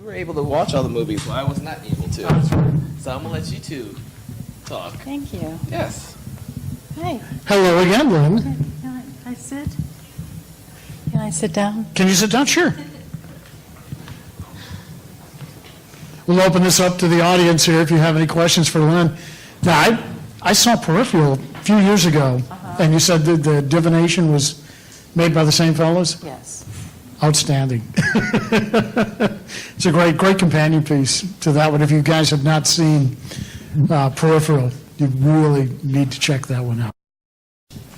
You were able to watch all the movies, while I was not able to. That's right. So I'm going to let you two talk. Thank you. Yes. Hi. Hello again, Lynn. Can I sit? Can I sit down? Can you sit down? Sure. We'll open this up to the audience here if you have any questions for Lynn. Now, I saw Peripheral a few years ago, and you said that the divination was made by the same fellows? Yes. Outstanding. It's a great companion piece to that one. If you guys have not seen Peripheral, you really need to check that one out.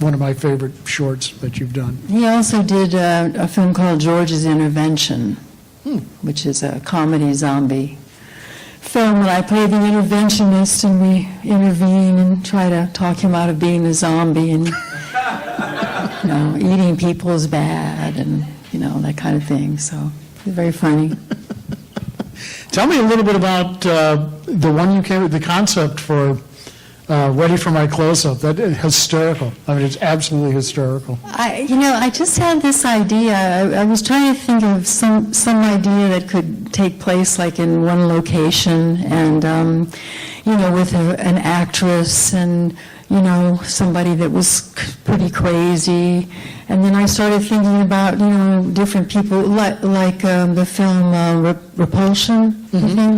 One of my favorite shorts that you've done. He also did a film called George's Intervention, which is a comedy zombie film where I play the interventionist and we intervene and try to talk him out of being the zombie, and eating people is bad and that kind of thing. So it's very funny. Tell me a little bit about the one you came with, the concept for Ready for My Close-Up. That is hysterical. I mean, it's absolutely hysterical. I just had this idea. I was trying to think of some idea that could take place like in one location, and with an actress and somebody that was pretty crazy. And then I started thinking about different people, like the film Repulsion,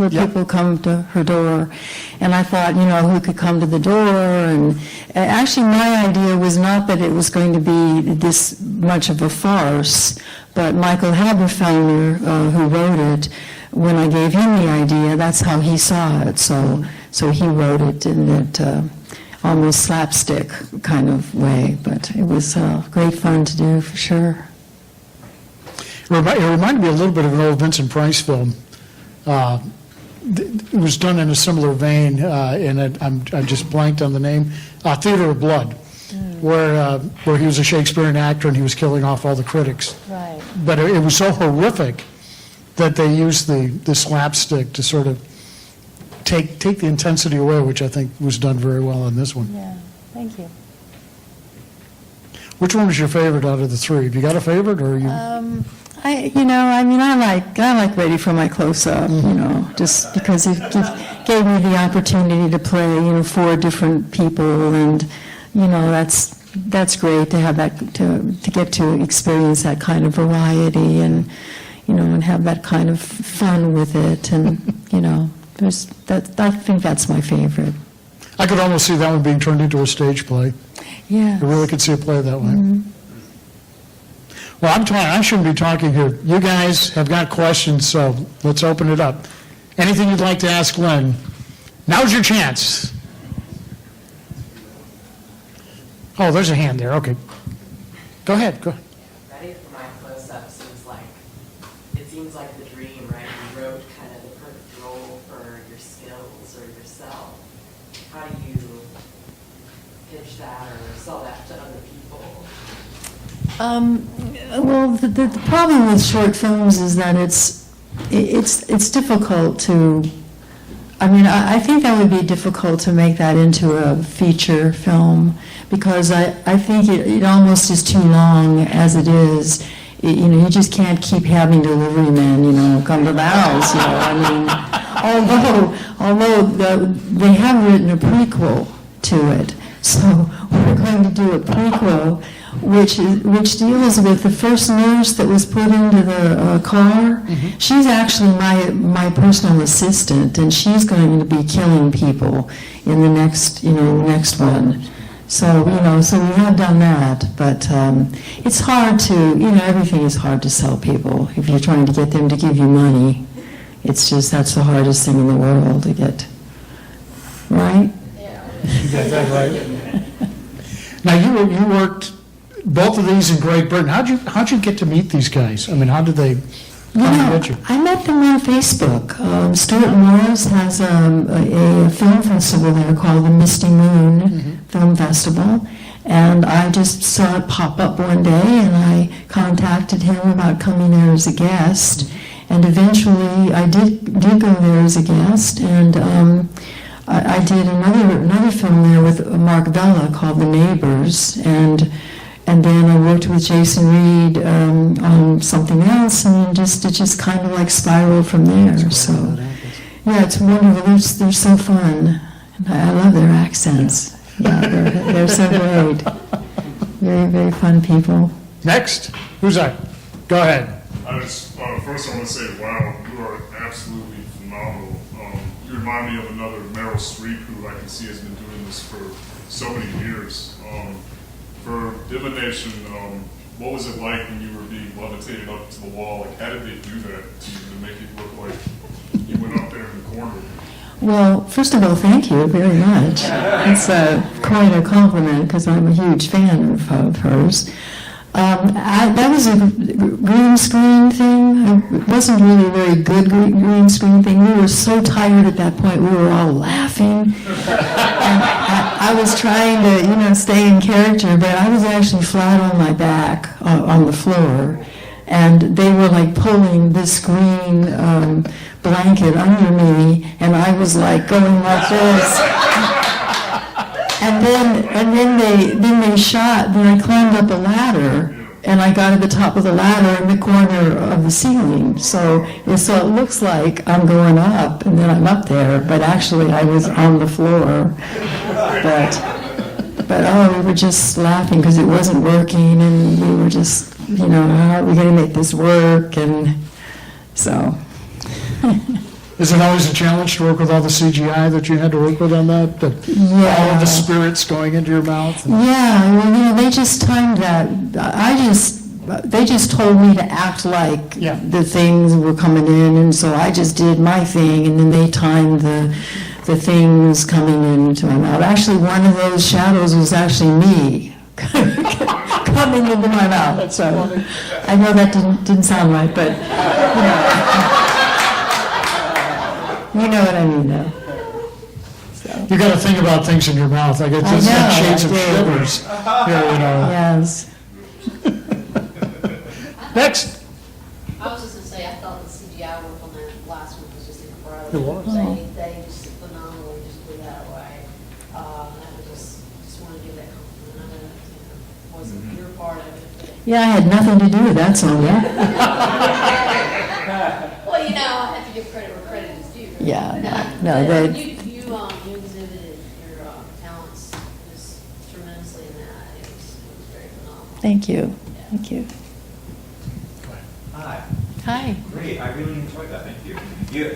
where people come to her door. And I thought, who could come to the door? And actually, my idea was not that it was going to be this much of a farce, but Michael Haberfelder, who wrote it, when I gave him the idea, that's how he saw it. So he wrote it in that almost slapstick kind of way, but it was great fun to do for sure. It reminded me a little bit of an old Vincent Price film. It was done in a similar vein, and I just blanked on the name. Theater of Blood, where he was a Shakespearean actor and he was killing off all the critics. Right. But it was so horrific that they used the slapstick to sort of take the intensity away, which I think was done very well on this one. Yeah, thank you. Which one was your favorite out of the three? Have you got a favorite, or are you? I like Ready for My Close-Up, just because it gave me the opportunity to play, 4 different people, and, that's great to have that, to get to experience that kind of variety and, and have that kind of fun with it, and, I think that's my favorite. I could almost see that one being turned into a stage play. Yeah. I really could see a play that way. Well, I shouldn't be talking here. You guys have got questions, so let's open it up. Anything you'd like to ask Lynn? Now's your chance. Oh, there's a hand there. Okay. Go ahead. Ready for My Close-Up seems like the dream, right? You wrote kind of the perfect role for your skills or yourself. How do you pitch that or sell that to other people? Well, the problem with short films is that it's difficult to. I think that would be difficult to make that into a feature film, because I think it almost is too long as it is. You just can't keep having delivery men, come to the house. Although they have written a prequel to it, so we're going to do a prequel which deals with the first nurse that was put into the car. She's actually my personal assistant, and she's going to be killing people in the next one. So so we have done that, but it's hard to everything is hard to sell people if you're trying to get them to give you money. It's just that's the hardest thing in the world to get. Right? Yeah. You got that right. Now you worked both of these in Great Britain. How'd you get to meet these guys? How did they get you? I met them on Facebook. Stuart Morris has a film festival there called the Misty Moon Film Festival, and I just saw it pop up one day, and I contacted him about coming there as a guest, and eventually I did go there as a guest, and I did another film there with Mark Vella called The Neighbors, and And then I worked with Jason Reed on something else, and it just kind of like spiraled from there. So, yeah, it's wonderful. They're so fun. I love their accents. Yeah, they're so great. Very, very fun people. Next, who's that? Go ahead. First I want to say, wow, you are absolutely phenomenal. You remind me of another Meryl Streep, who I can see has been doing this for so many years. For divination, what was it like when you were being levitated up to the wall? Like, how did they do that to make it look like you went up there in the corner? Well, first of all, thank you very much. It's quite a compliment because I'm a huge fan of hers. That was a green screen thing. It wasn't really a very good green screen thing. We were so tired at that point. We were all laughing. And I was trying to, stay in character, but I was actually flat on my back on the floor. And they were like pulling this green blanket under me, and I was like going like this. And then they shot. Then I climbed up a ladder, and I got at the top of the ladder in the corner of the ceiling. So it looks like I'm going up, and then I'm up there, but actually I was on the floor. But we were just laughing because it wasn't working, and we were just, how are we going to make this work? And so. Is it always a challenge to work with all the CGI that you had to work with on that? Yeah. All of the spirits going into your mouth? Yeah, well, they just timed that. They just told me to act like the things were coming in, and so I just did my thing, and then they timed the things coming into my mouth. Actually, one of those shadows was actually me coming into my mouth. So I know that didn't sound right, but you know what I mean, though. So. You got to think about things in your mouth. I get just like shades of shivers. Yes. Next. I was just going to say, I thought the CGI work on that last one was just incredible. It was. They just phenomenally just blew that away. And I just want to give that compliment. I know that wasn't your part of it. Yeah, I had nothing to do with that song, Well, I have to give credit where credit is due. Right? Yeah, no, You exhibited your talents just tremendously in that. It was very phenomenal. Thank you. Thank you. Hi. Hi. Great. I really enjoyed that. Thank you.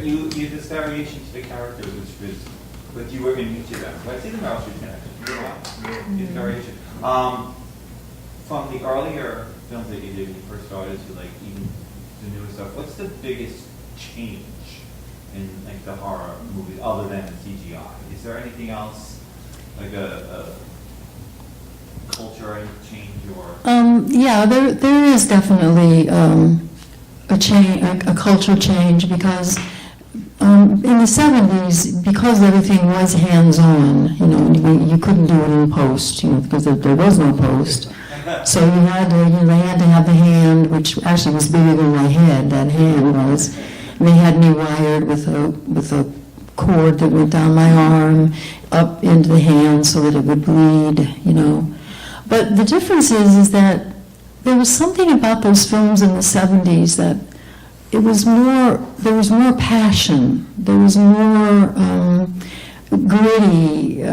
You did this variation to the characters, which was, but you were in each of them. But I see the Meryl Streep connection. This variation. From the earlier films that you did when you first started to like even the newer stuff, what's the biggest change in like the horror movies other than the CGI? Is there anything else like a culture change or? Yeah, there is definitely a culture change because in the 70s, because everything was hands-on, you couldn't do it in post, because there was no post. So you had to, they had to have the hand, which actually was bigger than my head. That hand was. And they had me wired with a cord that went down my arm up into the hand so that it would bleed, But the difference is that there was something about those films in the 70s that there was more passion, there was more gritty,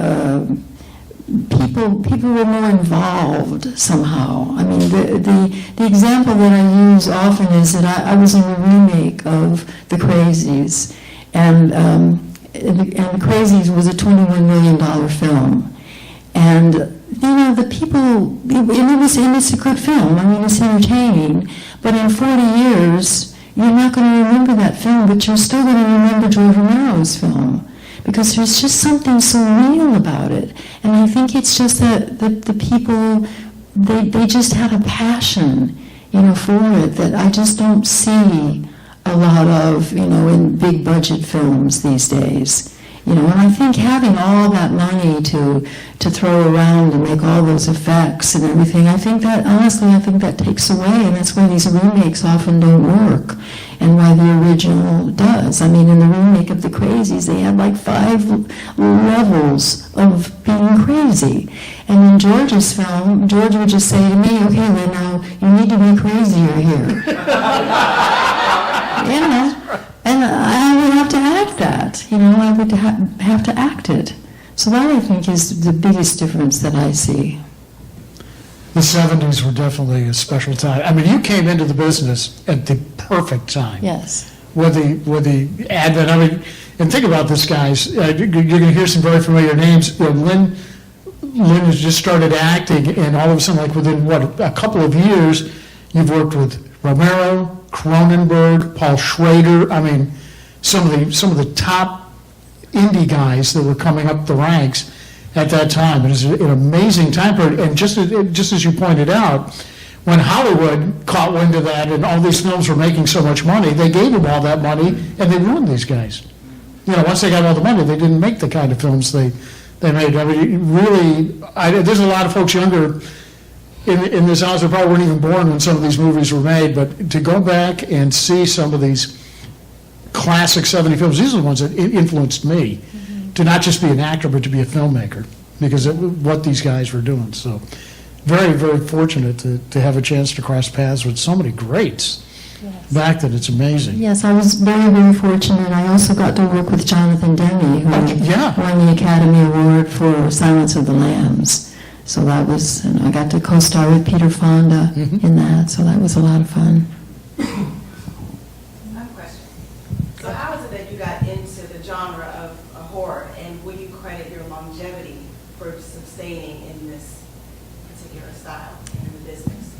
people were more involved somehow. I mean, the example that I use often is that I was in a remake of The Crazies, and The Crazies was a $21 million film. And the people, it's a good film. I mean, it's entertaining. But in 40 years, you're not going to remember that film, but you're still going to remember George Romero's film. Because there's just something so real about it. And I think it's just that the people, they just had a passion, for it that I just don't see a lot of, in big budget films these days. You know, and I think having all that money to throw around and make all those effects and everything, I think that takes away, and that's why these remakes often don't work, and why the original does. I mean, in the remake of The Crazies, they had like 5 levels of being crazy. And in George's film, George would just say to me, okay, Lynn, now you need to be crazier here. You know, and I would have to act that, you know, I would have to act it. So that, I think, is the biggest difference that I see. The 70s were definitely a special time. I mean, you came into the business at the perfect time. Yes. With the advent, I mean, and think about this, guys. You're going to hear some very familiar names. You know, Lynn has just started acting, and all of a sudden, like within, a couple of years, you've worked with Romero, Cronenberg, Paul Schrader. I mean, some of the top indie guys that were coming up the ranks at that time. It was an amazing time period, and just as you pointed out, when Hollywood caught wind of that and all these films were making so much money, they gave them all that money and they ruined these guys. You know, once they got all the money, they didn't make the kind of films they made. I mean, really, there's a lot of folks younger in this house who probably weren't even born when some of these movies were made, but to go back and see some of these classic 70 films, these are the ones that influenced me to not just be an actor, but to be a filmmaker, because of what these guys were doing. So very, very fortunate to have a chance to cross paths with so many greats back then. It's amazing. Yes, I was very, very fortunate. I also got to work with Jonathan Demme, who won the Academy Award for Silence of the Lambs. So that was, and I got to co-star with Peter Fonda in that, so that was a lot of fun. I have a question. So how is it that you got into the genre of horror, and would you credit your longevity for sustaining in this particular style in the business?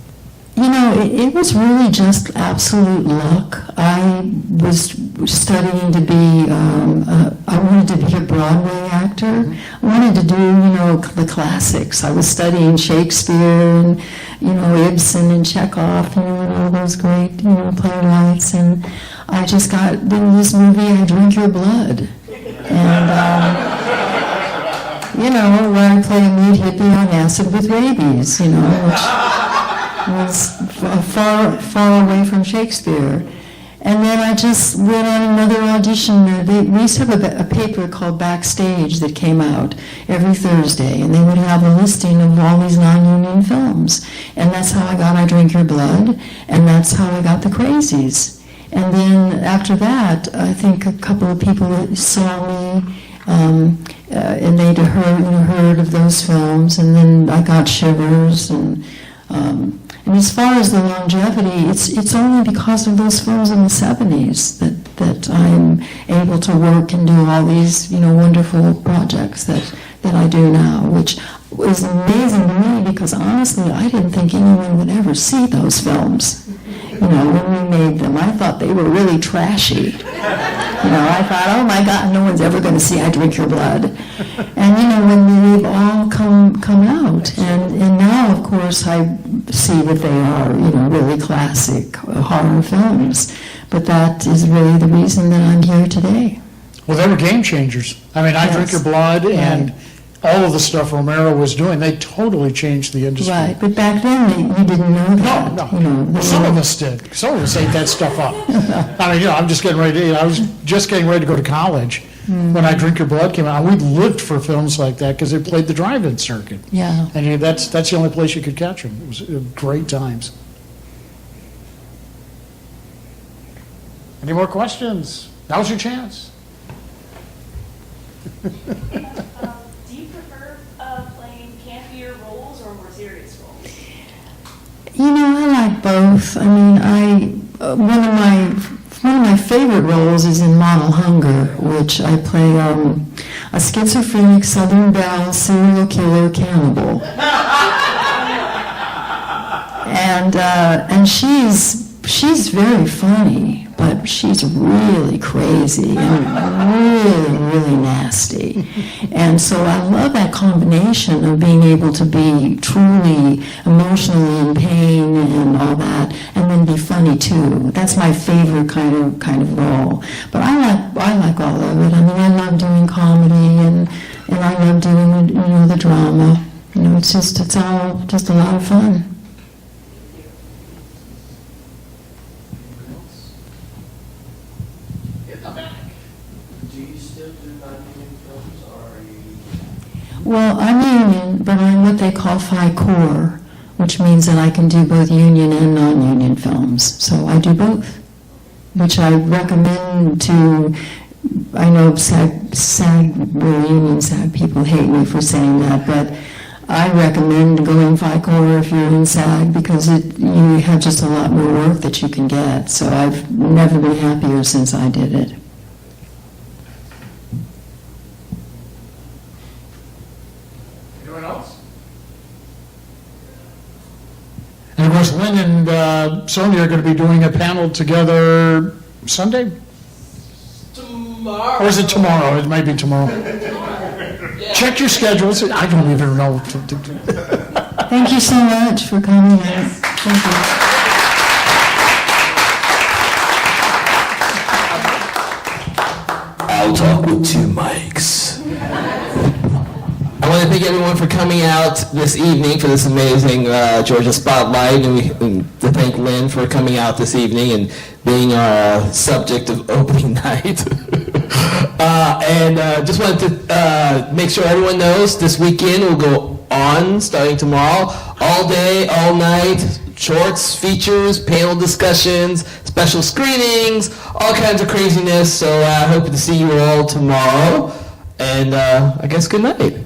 You know, it was really just absolute luck. I was studying to be, I wanted to be a Broadway actor. I wanted to do, you know, the classics. I was studying Shakespeare and, you know, Ibsen and Chekhov, you know, and all those great, you know, playwrights. And I just got in this movie, I Drink Your Blood. And, you know, where I play a mute hippie on acid with rabies, you know, which was far, far away from Shakespeare. And then I just went on another audition. We used to have a paper called Backstage that came out every Thursday, and they would have a listing of all these non-union films. And that's how I got I Drink Your Blood, and that's how I got The Crazies. And then after that, I think a couple of people saw me, and they'd heard of those films, and then I got Shivers, and as far as the longevity, it's only because of those films in the 70s that I'm able to work and do all these, you know, wonderful projects that I do now, which is amazing to me because honestly, I didn't think anyone would ever see those films. You know, when we made them, I thought they were really trashy. You know, I thought, oh my God, no one's ever going to see I Drink Your Blood. And, you know, when they've all come out, and now, of course, I see that they are, you know, really classic horror films. But that is really the reason that I'm here today. Well, they were game changers. I mean, I Drink Your Blood and all of the stuff Romero was doing, they totally changed the industry. Right, but back then, we didn't know that. No. You know, Well, some of us did. Some of us ate that stuff up. I mean, you know, I'm just getting ready to, I was just getting ready to go to college when I Drink Your Blood came out. We lived for films like that because they played the drive-in circuit. Yeah. And you know, that's the only place you could catch them. It was great times. Any more questions? Now's your chance. Do you prefer playing campier roles or more serious roles? You know, I like both. I mean, one of my favorite roles is in Model Hunger, which I play a schizophrenic Southern Belle serial killer cannibal, and she's very funny, but she's really crazy and really, really nasty. And so I love that combination of being able to be truly emotionally in pain and all that, and then be funny too. That's my favorite kind of role. But I like all of it. I mean, I love doing comedy. it's all just a lot of fun. Do you still do non-union films, or are you? Well, I'm union, but I'm what they call Phi Corps, which means that I can do both union and non-union films. So I do both, which I recommend to, I know SAG people hate me for saying that, but I recommend going Phi Corps if you're in SAG because you have just a lot more work that you can get. So I've never been happier since I did it. Anyone else? And of course, Lynn and Sonia are going to be doing a panel together Sunday? Tomorrow. Or is it tomorrow? It may be tomorrow. Yeah. Check your schedules. I don't even know. Thank you so much for coming. Thank you. I'll talk with two mics. I want to thank everyone for coming out this evening for this amazing Georgia Spotlight, and to thank Lynn for coming out this evening and being our subject of opening night. And just wanted to make sure everyone knows this weekend will go on starting tomorrow, all day, all night, shorts, features, panel discussions, special screenings, all kinds of craziness. So I hope to see you all tomorrow, and I guess good night.